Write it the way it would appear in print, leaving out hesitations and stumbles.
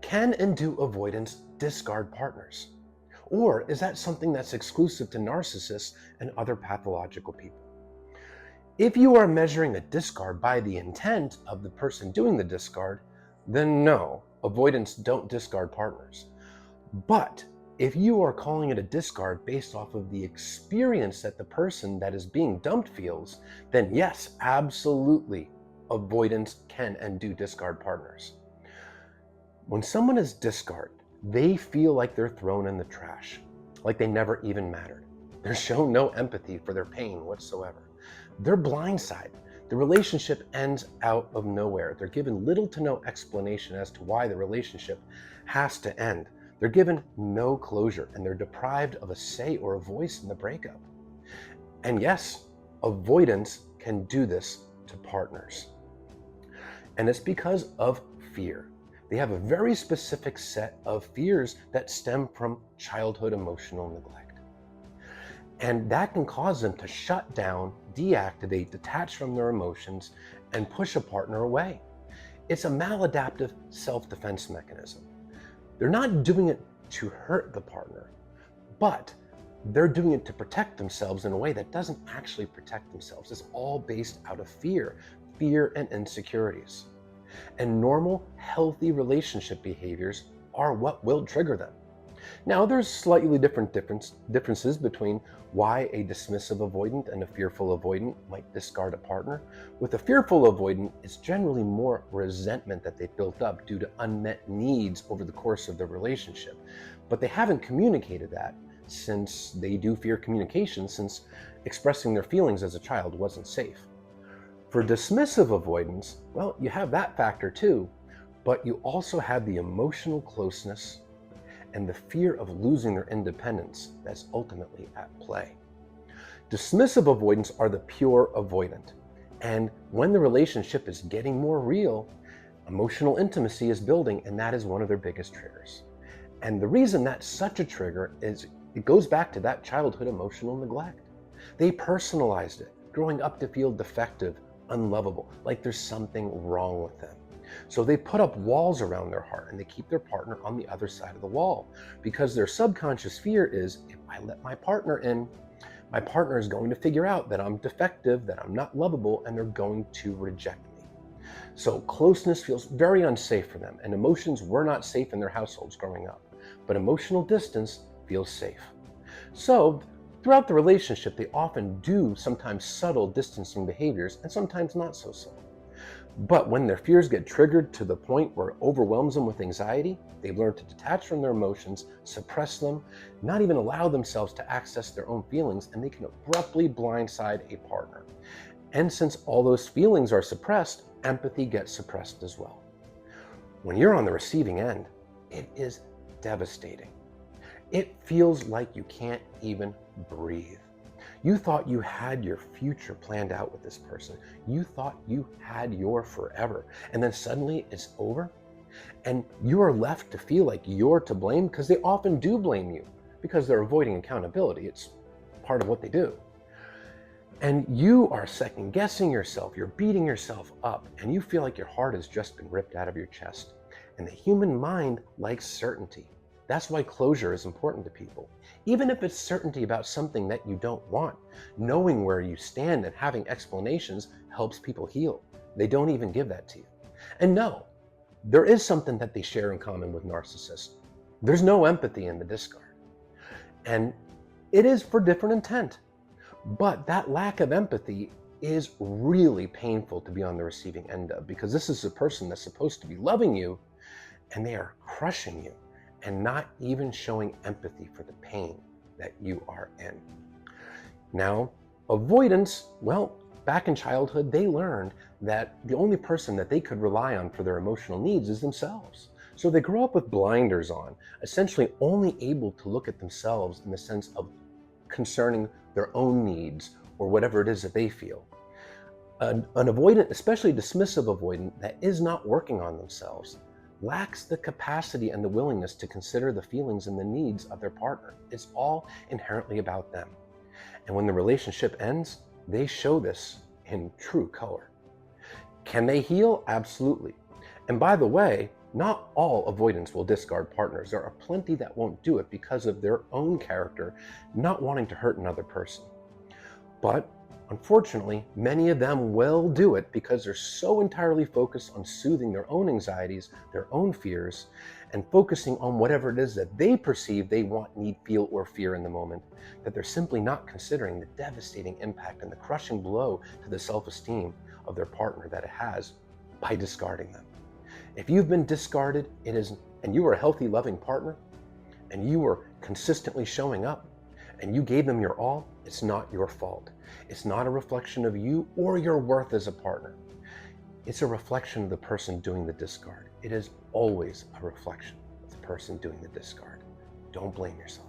Can and do avoidants discard partners? Or is that something that's exclusive to narcissists and other pathological people? If you are measuring a discard by the intent of the person doing the discard, then no, avoidants don't discard partners. But if you are calling it a discard based off of the experience that the person that is being dumped feels, then yes, absolutely, avoidants can and do discard partners. When someone is discarded, they feel like they're thrown in the trash, like they never even mattered. They're shown no empathy for their pain whatsoever. They're blindsided. The relationship ends out of nowhere. They're given little to no explanation as to why the relationship has to end. They're given no closure, and they're deprived of a say or a voice in the breakup. And yes, avoidance can do this to partners. And it's because of fear. They have a very specific set of fears that stem from childhood emotional neglect. And that can cause them to shut down, deactivate, detach from their emotions, and push a partner away. It's a maladaptive self-defense mechanism. They're not doing it to hurt the partner, but they're doing it to protect themselves in a way that doesn't actually protect themselves. It's all based out of fear and insecurities. And normal, healthy relationship behaviors are what will trigger them. Now, there's slightly different differences between why a dismissive avoidant and a fearful avoidant might discard a partner. With a fearful avoidant, it's generally more resentment that they've built up due to unmet needs over the course of the relationship. But they haven't communicated that since they do fear communication, since expressing their feelings as a child wasn't safe. For dismissive avoidance, well, you have that factor too, but you also have the emotional closeness and the fear of losing their independence that's ultimately at play. Dismissive avoidants are the pure avoidant. And when the relationship is getting more real, emotional intimacy is building, and that is one of their biggest triggers. And the reason that's such a trigger is it goes back to that childhood emotional neglect. They personalized it, growing up to feel defective, unlovable, like there's something wrong with them. So they put up walls around their heart and they keep their partner on the other side of the wall because their subconscious fear is, if I let my partner in, my partner is going to figure out that I'm defective, that I'm not lovable, and they're going to reject me. So closeness feels very unsafe for them, and emotions were not safe in their households growing up, but emotional distance feels safe. So throughout the relationship, they often do sometimes subtle distancing behaviors and sometimes not so subtle. But when their fears get triggered to the point where it overwhelms them with anxiety, they've learned to detach from their emotions, suppress them, not even allow themselves to access their own feelings, and they can abruptly blindside a partner. And since all those feelings are suppressed, empathy gets suppressed as well. When you're on the receiving end, it is devastating. It feels like you can't even breathe. You thought you had your future planned out with this person. You thought you had your forever. And then suddenly it's over. And you are left to feel like you're to blame because they often do blame you because they're avoiding accountability. It's part of what they do. And you are second guessing yourself. You're beating yourself up and you feel like your heart has just been ripped out of your chest. And the human mind likes certainty. That's why closure is important to people. Even if it's certainty about something that you don't want, knowing where you stand and having explanations helps people heal. They don't even give that to you. And no, there is something that they share in common with narcissists. There's no empathy in the discard. And it is for different intent. But that lack of empathy is really painful to be on the receiving end of, because this is a person that's supposed to be loving you and they are crushing you and not even showing empathy for the pain that you are in. Now, avoidance, well, back in childhood, they learned that the only person that they could rely on for their emotional needs is themselves. So they grow up with blinders on, essentially only able to look at themselves in the sense of concerning their own needs or whatever it is that they feel. An avoidant, especially dismissive avoidant, that is not working on themselves, lacks the capacity and the willingness to consider the feelings and the needs of their partner. It's all inherently about them. And when the relationship ends, they show this in true color. Can they heal? Absolutely. And by the way, Not all avoidants will discard partners. There are plenty that won't do it because of their own character, not wanting to hurt another person. But unfortunately, many of them will do it because they're so entirely focused on soothing their own anxieties, their own fears, and focusing on whatever it is that they perceive they want, need, feel, or fear in the moment, that they're simply not considering the devastating impact and the crushing blow to the self-esteem of their partner that it has by discarding them. If you've been discarded, and you are a healthy, loving partner, and you are consistently showing up, and you gave them your all, it's not your fault. It's not a reflection of you or your worth as a partner. It's a reflection of the person doing the discard. It is always a reflection of the person doing the discard. Don't blame yourself.